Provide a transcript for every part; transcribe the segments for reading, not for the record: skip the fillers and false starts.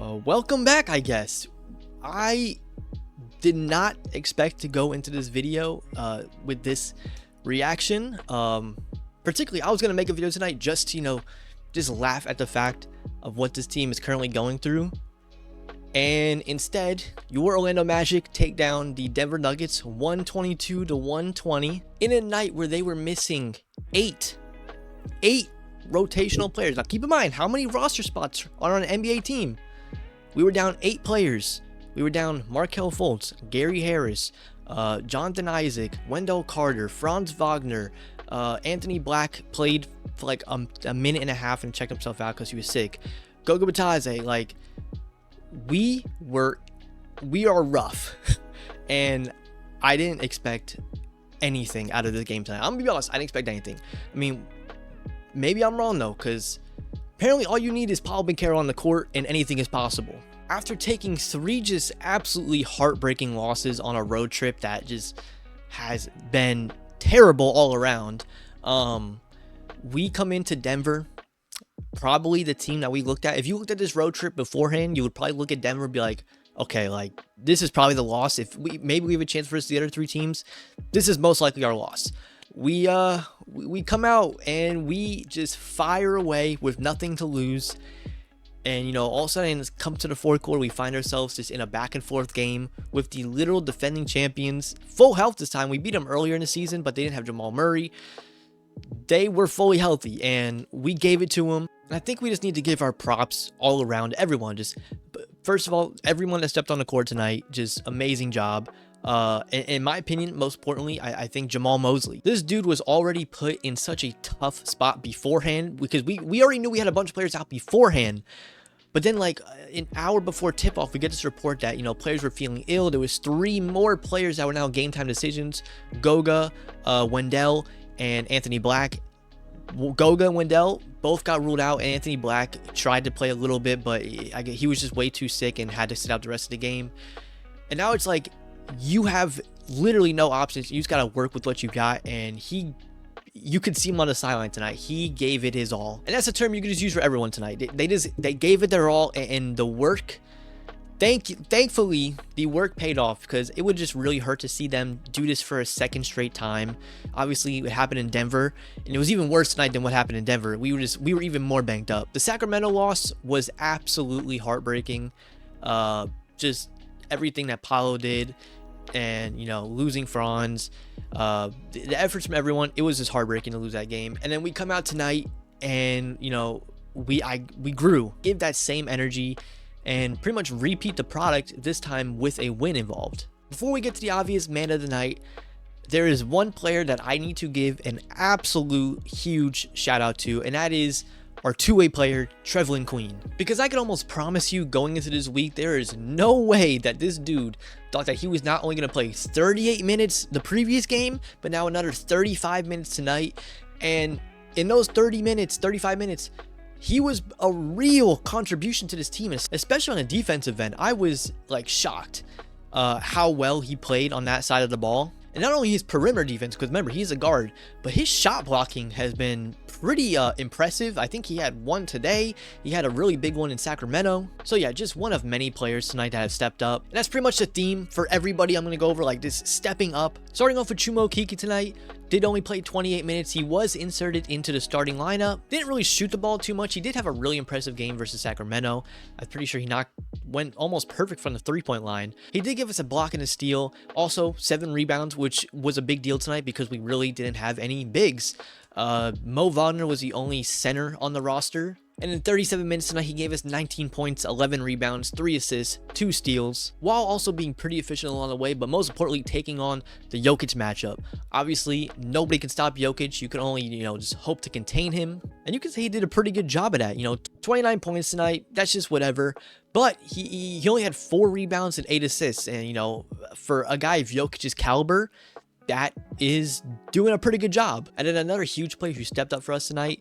Welcome back, I guess. I did not expect to go into this video with this reaction. Particularly, I was going to make a video tonight just to, just laugh at the fact of what this team is currently going through. And instead, your Orlando Magic take down the Denver Nuggets 122-120 in a night where they were missing eight rotational players. Now, keep in mind how many roster spots are on an NBA team. We were down 8 players. We were down Markelle Fultz, Gary Harris, Jonathan Isaac, Wendell Carter, Franz Wagner, Anthony Black played for like a minute and a half and checked himself out because he was sick. Goga Bitadze, like we are rough, and I didn't expect anything out of this game tonight. I'm gonna be honest, I didn't expect anything. I mean, maybe I'm wrong though, because apparently all you need is Paolo Banchero on the court and anything is possible. After taking 3 just absolutely heartbreaking losses on a road trip that just has been terrible all around, we come into Denver, probably the team that we looked at. If you looked at this road trip beforehand, you would probably look at Denver and be like, okay, like this is probably the loss. If maybe we have a chance versus the other 3 teams, this is most likely our loss. We come out and we just fire away with nothing to lose. And, all of a sudden, it comes to the fourth quarter, we find ourselves just in a back-and-forth game with the literal defending champions. Full health this time. We beat them earlier in the season, but they didn't have Jamal Murray. They were fully healthy, and we gave it to them. And I think we just need to give our props all around, everyone. Just, first of all, everyone that stepped on the court tonight, just amazing job. In my opinion, most importantly, I think Jamal Mosley. This dude was already put in such a tough spot beforehand, because we already knew we had a bunch of players out beforehand. But then, like, an hour before tip-off, we get this report that, players were feeling ill. There was 3 more players that were now game-time decisions. Goga, Wendell, and Anthony Black. Goga and Wendell both got ruled out, and Anthony Black tried to play a little bit, but he was just way too sick and had to sit out the rest of the game. And now it's like, you have literally no options. You just got to work with what you got, and you could see him on the sideline tonight. He gave it his all, and that's a term you could just use for everyone tonight. They gave it their all, and the work, thankfully the work paid off, because it would just really hurt to see them do this for a second straight time. Obviously, it happened in Denver, and it was even worse tonight than what happened in Denver. We were even more banged up. The Sacramento loss was absolutely heartbreaking. Just everything that Paolo did, and losing Franz, the efforts from everyone, it was just heartbreaking to lose that game. And then we come out tonight and we grew, give that same energy and pretty much repeat the product, this time with a win involved. Before we get to the obvious man of the night, there is one player that I need to give an absolute huge shout out to, and that is our 2-way player, Trevelin Queen. Because I can almost promise you, going into this week, there is no way that this dude thought that he was not only going to play 38 minutes the previous game, but now another 35 minutes tonight. And in those 35 minutes, he was a real contribution to this team, especially on a defensive end. I was like shocked how well he played on that side of the ball. And not only his perimeter defense, because remember, he's a guard, but his shot blocking has been pretty impressive. I think he had one today. He had a really big one in Sacramento. So yeah, just one of many players tonight that have stepped up. And that's pretty much the theme for everybody I'm going to go over, like this stepping up. Starting off with Chuma Okeke tonight. Did only play 28 minutes. He was inserted into the starting lineup. Didn't really shoot the ball too much. He did have a really impressive game versus Sacramento. I'm pretty sure he went almost perfect from the 3-point line. He did give us a block and a steal. Also, 7 rebounds, which was a big deal tonight because we really didn't have any bigs. Mo Wagner was the only center on the roster. And in 37 minutes tonight, he gave us 19 points, 11 rebounds, 3 assists, 2 steals, while also being pretty efficient along the way, but most importantly, taking on the Jokic matchup. Obviously, nobody can stop Jokic. You can only, just hope to contain him. And you can say he did a pretty good job of that. 29 points tonight, that's just whatever. But he only had 4 rebounds and 8 assists. And, for a guy of Jokic's caliber, that is doing a pretty good job. And then another huge player who stepped up for us tonight,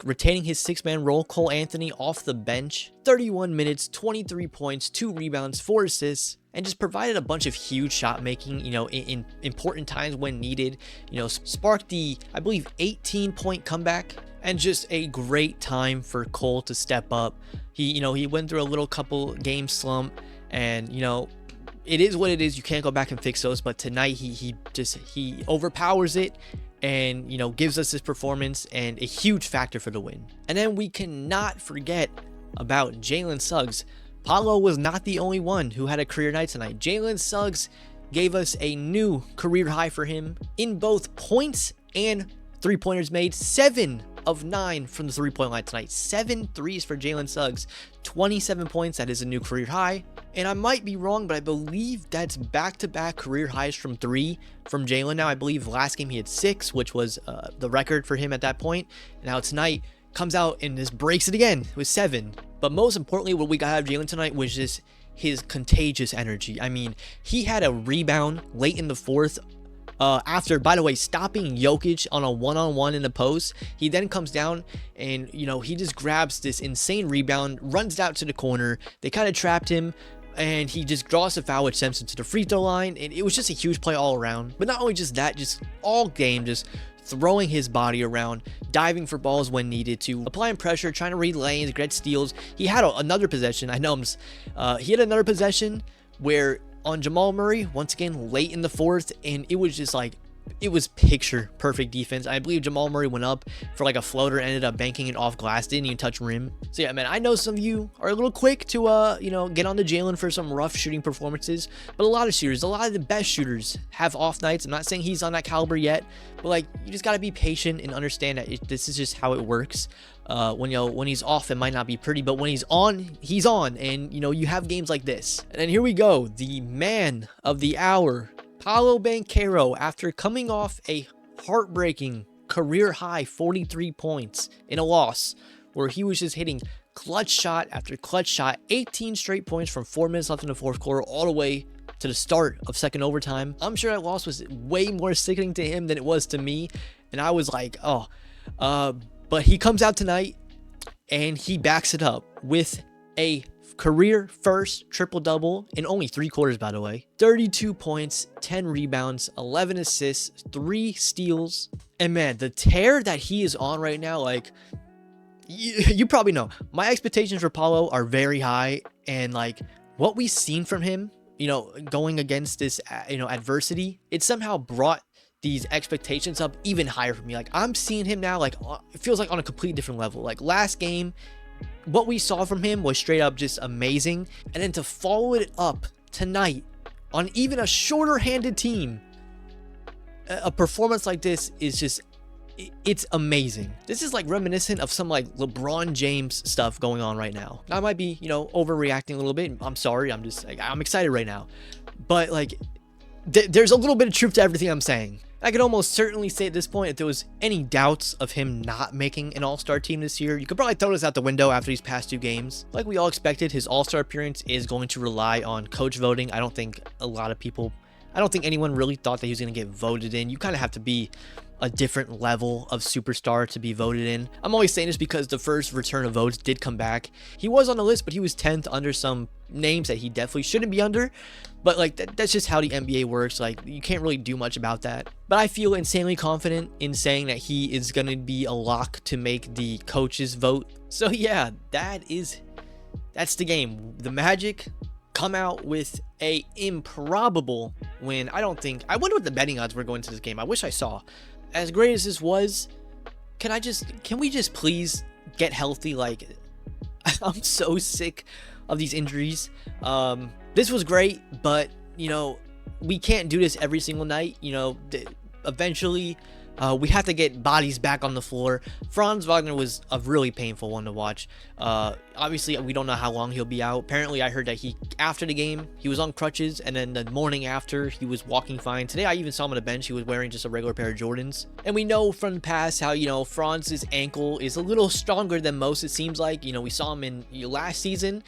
retaining his 6-man role, Cole Anthony off the bench, 31 minutes, 23 points, 2 rebounds, 4 assists, and just provided a bunch of huge shot making, in important times when needed. Sparked the, I believe, 18-point comeback And just a great time for Cole to step up. He went through a little couple game slump, and it is what it is. You can't go back and fix those. But tonight he overpowers it, and gives us this performance and a huge factor for the win. And then we cannot forget about Jalen Suggs. Paolo was not the only one who had a career night tonight. Jalen Suggs gave us a new career high for him in both points and three-pointers made. 7 of 9 from the three-point line tonight. 7 threes for Jalen Suggs. 27 points. That is a new career high. And I might be wrong, but I believe that's back-to-back career highs from 3 from Jalen. Now, I believe last game he had 6, which was the record for him at that point. And now tonight comes out and just breaks it again with 7. But most importantly, what we got out of Jalen tonight was just his contagious energy. I mean, he had a rebound late in the fourth after, by the way, stopping Jokic on a one-on-one in the post. He then comes down and, he just grabs this insane rebound, runs out to the corner. They kind of trapped him, and he just draws a foul, which sends him to the free throw line. And it was just a huge play all around. But not only just that, just all game, just throwing his body around, diving for balls when needed to, applying pressure, trying to read lanes, get steals. He had another possession. He had another possession where on Jamal Murray, once again, late in the fourth, and it was just like, it was picture perfect defense. I believe Jamal Murray went up for like a floater, ended up banking it off glass, didn't even touch rim. So yeah, man, I know some of you are a little quick to get on the Jalen for some rough shooting performances, but a lot of shooters, a lot of the best shooters have off nights. I'm not saying he's on that caliber yet, but like, you just got to be patient and understand that this is just how it works. When he's off, it might not be pretty, but when he's on, and you have games like this. And then here we go, the man of the hour, Paolo Banchero, after coming off a heartbreaking career high 43 points in a loss where he was just hitting clutch shot after clutch shot, 18 straight points from 4 minutes left in the fourth quarter all the way to the start of second overtime. I'm sure that loss was way more sickening to him than it was to me, and I was like, but he comes out tonight and he backs it up with a career first triple-double in only 3 quarters, by the way. 32 points, 10 rebounds, 11 assists, 3 steals. And man, the tear that he is on right now, like, you probably know, my expectations for Paolo are very high. And like, what we've seen from him, going against this, adversity, it somehow brought these expectations up even higher for me. Like, I'm seeing him now, like, it feels like on a completely different level. Like, last game, what we saw from him was straight up just amazing. And then to follow it up tonight on even a shorter handed team, a performance like this is just, it's amazing. This is like reminiscent of some like LeBron James stuff going on right now. I might be, overreacting a little bit. I'm sorry. I'm excited right now. But like, there's a little bit of truth to everything I'm saying. I could almost certainly say at this point, if there was any doubts of him not making an all-star team this year, you could probably throw this out the window after these past 2 games. Like we all expected, his all-star appearance is going to rely on coach voting. I don't think anyone really thought that he was going to get voted in. You kind of have to be a different level of superstar to be voted in. I'm always saying this because the first return of votes did come back. He was on the list, but he was 10th under some names that he definitely shouldn't be under. But like, that's just how the NBA works. Like, you can't really do much about that. But I feel insanely confident in saying that he is going to be a lock to make the coaches vote. So yeah, that's the game. The Magic come out with a improbable win. I wonder what the betting odds were going to this game. I wish I saw. As great as this was, can we just please get healthy? Like, I'm so sick of these injuries. This was great, but we can't do this every single night. Eventually we have to get bodies back on the floor. Franz Wagner was a really painful one to watch. Obviously, we don't know how long he'll be out. Apparently, I heard that after the game, he was on crutches, and then the morning after, he was walking fine. Today, I even saw him on the bench. He was wearing just a regular pair of Jordans. And we know from the past how, Franz's ankle is a little stronger than most, it seems like. We saw him in last season.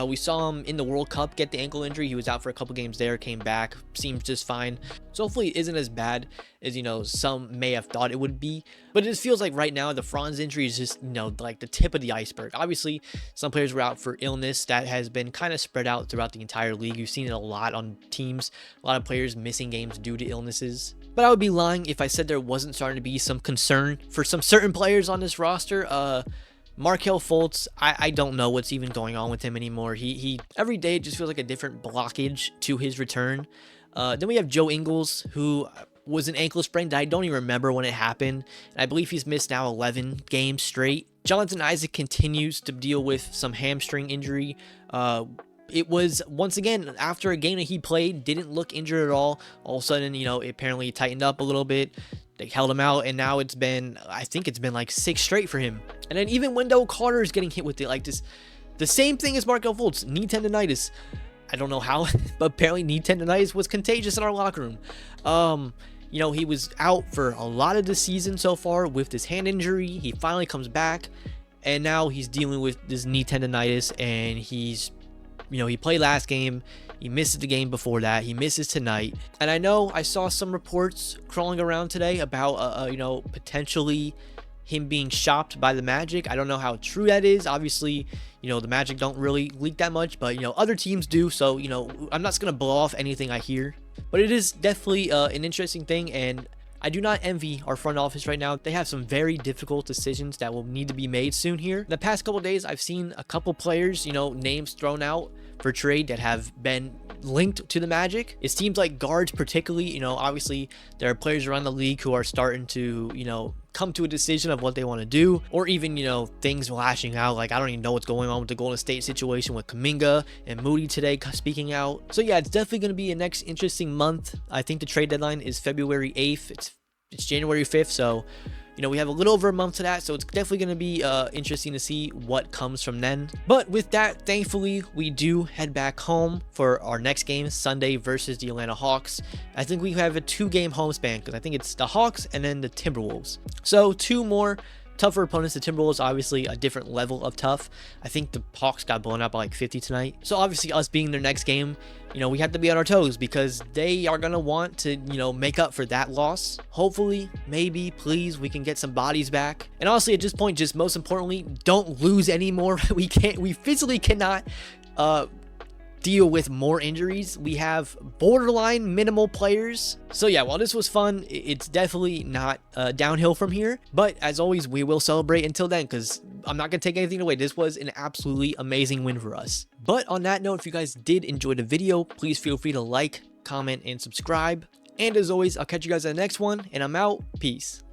We saw him in the World Cup get the ankle injury. He was out for a couple games there, came back, seems just fine. So hopefully it isn't as bad as, some may have thought it would be. But But it just feels like right now the Franz injury is just, like the tip of the iceberg. Obviously, some players were out for illness. That has been kind of spread out throughout the entire league. You've seen it a lot on teams. A lot of players missing games due to illnesses. But I would be lying if I said there wasn't starting to be some concern for some certain players on this roster. Markelle Fultz, I don't know what's even going on with him anymore. He every day it just feels like a different blockage to his return. Then we have Joe Ingles, who was an ankle sprain that I don't even remember when it happened. And I believe he's missed now 11 games straight. Jonathan Isaac continues to deal with some hamstring injury. It was, once again, after a game that he played, didn't look injured at all. All of a sudden, it apparently tightened up a little bit. They held him out, and now I think it's been like 6 straight for him. And then even Wendell Carter is getting hit with it. Like this, the same thing as Markelle Fultz, knee tendonitis. I don't know how, but apparently knee tendonitis was contagious in our locker room. He was out for a lot of the season so far with this hand injury. He finally comes back, and now he's dealing with this knee tendonitis, and he's, he played last game. He misses the game before that. He misses tonight. And I know I saw some reports crawling around today about, potentially him being shopped by the Magic. I don't know how true that is. Obviously, the Magic don't really leak that much, but, other teams do. So, I'm not going to blow off anything I hear. But it is definitely an interesting thing, and I do not envy our front office right now. They have some very difficult decisions that will need to be made soon here. The past couple days, I've seen a couple players, names thrown out for trade that have been linked to the Magic. It seems like guards particularly, obviously there are players around the league who are starting to, come to a decision of what they want to do, or even, things lashing out. Like, I don't even know what's going on with the Golden State situation with Kuminga and Moody today speaking out. So yeah, it's definitely going to be a next interesting month. I think the trade deadline is February 8th. It's January 5th. So, we have a little over a month to that, so it's definitely going to be interesting to see what comes from then. But with that, thankfully, we do head back home for our next game, Sunday versus the Atlanta Hawks. I think we have a 2-game home span, because I think it's the Hawks and then the Timberwolves. So 2 more tougher opponents. The Timberwolves, obviously a different level of tough. I think the Hawks got blown out by like 50 tonight. So obviously us being their next game, we have to be on our toes, because they are going to want to, make up for that loss. Hopefully, maybe, please, we can get some bodies back. And honestly, at this point, just most importantly, don't lose anymore. We physically cannot deal with more injuries. We have borderline minimal players. So yeah, while this was fun, it's definitely not downhill from here. But as always, we will celebrate until then, because I'm not going to take anything away. This was an absolutely amazing win for us. But on that note, if you guys did enjoy the video, please feel free to like, comment, and subscribe. And as always, I'll catch you guys in the next one, and I'm out. Peace.